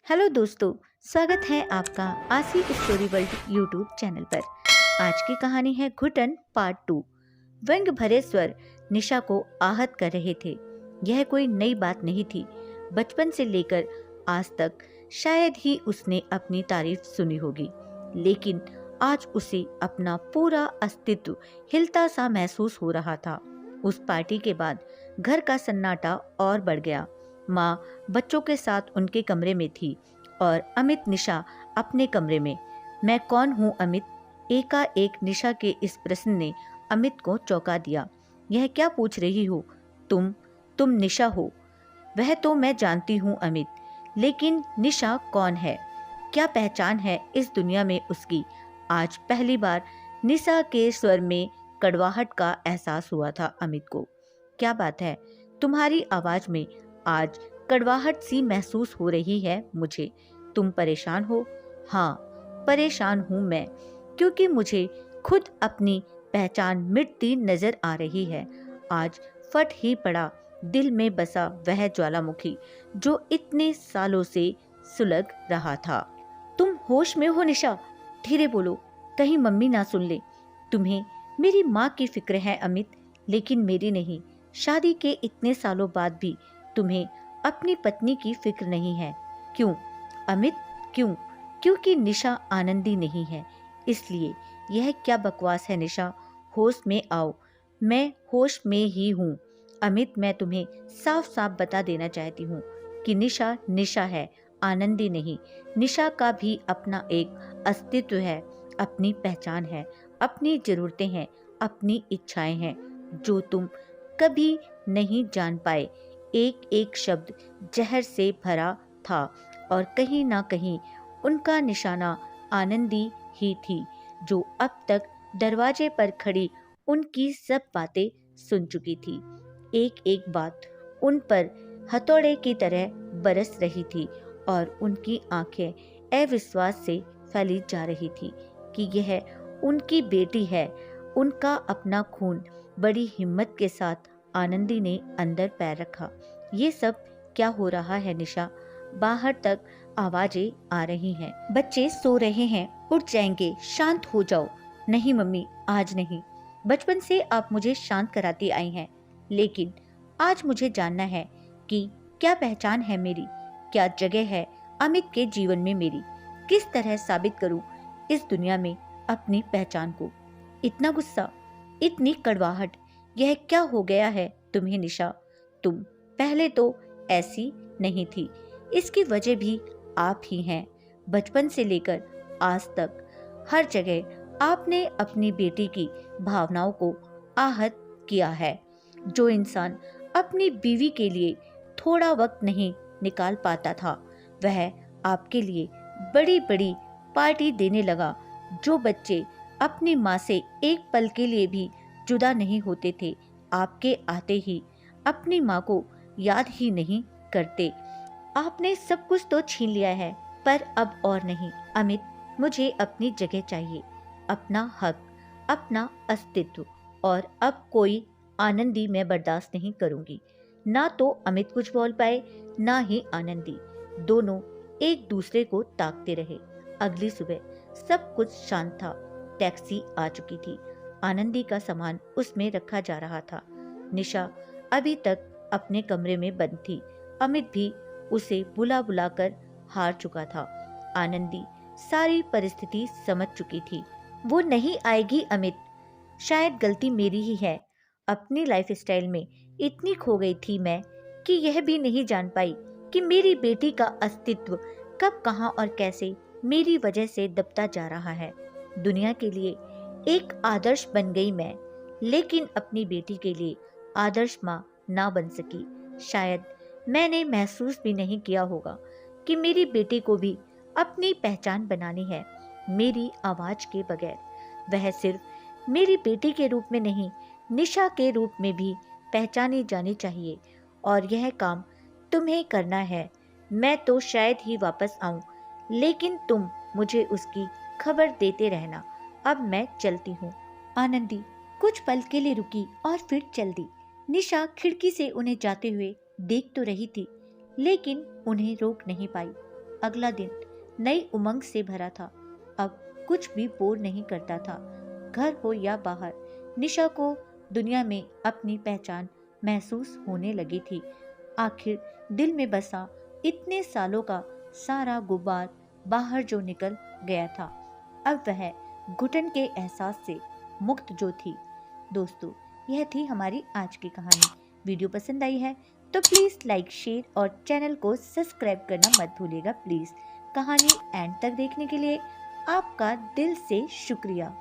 Hello दोस्तों, स्वागत है आपका आशी स्टोरी वर्ल्ड यूट्यूब चैनल पर। आज की कहानी है घुटन पार्ट 2। व्यंग भरे स्वर निशा को आहत कर रहे थे। यह कोई नई बात नहीं थी। बचपन से लेकर आज तक शायद ही उसने अपनी तारीफ सुनी होगी, लेकिन आज उसे अपना पूरा अस्तित्व हिलता सा महसूस हो रहा था। उस पार्टी के बाद घर का सन्नाटा और बढ़ गया। माँ बच्चों के साथ उनके कमरे में थी और अमित निशा अपने कमरे में। मैं कौन हूँ अमित? एकाएक निशा के इस प्रश्न ने अमित को चौंका दिया। यह क्या पूछ रही हो? तुम निशा हो? वह तो मैं जानती हूँ अमित, लेकिन निशा कौन है? क्या पहचान है इस दुनिया में उसकी? आज पहली बार निशा के स्वर में कड़वाहट का एहसास हुआ था अमित को। क्या बात है, तुम्हारी आवाज में आज कड़वाहट सी महसूस हो रही है मुझे। तुम परेशान हो? हाँ, परेशान हूँ मैं, क्योंकि मुझे खुद अपनी पहचान मिटती नजर आ रही है। आज फट ही पड़ा दिल में बसा वह ज्वालामुखी जो इतने सालों से सुलग रहा था। तुम होश में हो निशा? धीरे बोलो, कहीं मम्मी ना सुन ले। तुम्हें मेरी माँ की फिक्र है अमित, लेकिन मेरी नहीं। शादी के इतने सालों बाद भी तुम्हें अपनी पत्नी की फिक्र नहीं है। क्यों अमित, क्यों? क्योंकि निशा आनंदी नहीं है, इसलिए। यह क्या बकवास है निशा? होश में आओ। मैं होश में ही हूँ अमित। मैं तुम्हें साफ साफ बता देना चाहती हूँ कि निशा निशा है, आनंदी नहीं। निशा का भी अपना एक अस्तित्व है, अपनी पहचान है, अपनी जरूरतें हैं, अपनी इच्छाएं हैं, जो तुम कभी नहीं जान पाए। एक एक शब्द जहर से भरा था और कहीं ना कहीं उनका निशाना आनंदी ही थी, जो अब तक दरवाजे पर खड़ी उनकी सब बातें सुन चुकी थी। एक एक बात उन पर हथौड़े की तरह बरस रही थी और उनकी आंखें अविश्वास से फैली जा रही थी कि यह उनकी बेटी है, उनका अपना खून। बड़ी हिम्मत के साथ आनंदी ने अंदर पैर रखा। ये सब क्या हो रहा है निशा? बाहर तक आवाजें आ रही हैं। बच्चे सो रहे हैं, उठ जाएंगे, शांत हो जाओ। नहीं मम्मी, आज नहीं। बचपन से आप मुझे शांत कराती आई हैं, लेकिन आज मुझे जानना है कि क्या पहचान है मेरी, क्या जगह है अमित के जीवन में मेरी। किस तरह साबित करूं इस दुनिया में अपनी पहचान को? इतना गुस्सा, इतनी कड़वाहट, यह क्या हो गया है तुम्हें निशा? तुम पहले तो ऐसी नहीं थी। इसकी वजह भी आप ही हैं। बचपन से लेकर आज तक हर जगह आपने अपनी बेटी की भावनाओं को आहत किया है। जो इंसान अपनी बीवी के लिए थोड़ा वक्त नहीं निकाल पाता था, वह आपके लिए बड़ी बड़ी पार्टी देने लगा। जो बच्चे अपनी माँ से एक पल के लिए भी जुदा नहीं होते थे, आपके आते ही अपनी माँ को याद ही नहीं करते। आपने सब कुछ तो छीन लिया है, पर अब और नहीं अमित। मुझे अपनी जगह चाहिए, अपना हक, अपना अस्तित्व। और अब कोई आनंदी मैं बर्दाश्त नहीं करूंगी। ना तो अमित कुछ बोल पाए, ना ही आनंदी। दोनों एक दूसरे को ताकते रहे। अगली सुबह सब कुछ शांत था। टैक्सी आ चुकी थी। आनंदी का सामान उसमें रखा जा रहा था। निशा अभी तक अपने कमरे में बंद थी। अमित भी उसे बुला बुलाकर हार चुका था। आनंदी सारी परिस्थिति समझ चुकी थी। वो नहीं आएगी अमित। शायद गलती मेरी ही है। अपनी लाइफस्टाइल में इतनी खो गई थी मैं कि यह भी नहीं जान पाई कि मेरी बेटी का अस्तित्व कब, कहां और कैसे मेरी वजह से दबता जा रहा है। दुनिया के लिए एक आदर्श बन गई मैं, लेकिन अपनी बेटी के लिए आदर्श माँ ना बन सकी। शायद मैंने महसूस भी नहीं किया होगा कि मेरी बेटी को भी अपनी पहचान बनानी है, मेरी आवाज के बगैर। वह सिर्फ मेरी बेटी के रूप में नहीं, निशा के रूप में भी पहचानी जानी चाहिए। और यह काम तुम्हें करना है। मैं तो शायद ही वापस आऊं, लेकिन तुम मुझे उसकी खबर देते रहना। अब मैं चलती हूँ। आनंदी कुछ पल के लिए रुकी और फिर चल दी। निशा खिड़की से उन्हें जाते हुए देख तो रही थी, लेकिन उन्हें रोक नहीं पाई। अगला दिन नई उमंग से भरा था। अब कुछ भी बोर नहीं करता था। घर हो या बाहर, निशा को दुनिया में अपनी पहचान महसूस होने लगी थी। आखिर दिल में बसा इतने सालों का सारा गुबार बाहर जो निकल गया था, अब वह घुटन के एहसास से मुक्त जो थी। दोस्तों, यह थी हमारी आज की कहानी। वीडियो पसंद आई है तो प्लीज़ लाइक, शेयर और चैनल को सब्सक्राइब करना मत भूलिएगा प्लीज़। कहानी एंड तक देखने के लिए आपका दिल से शुक्रिया।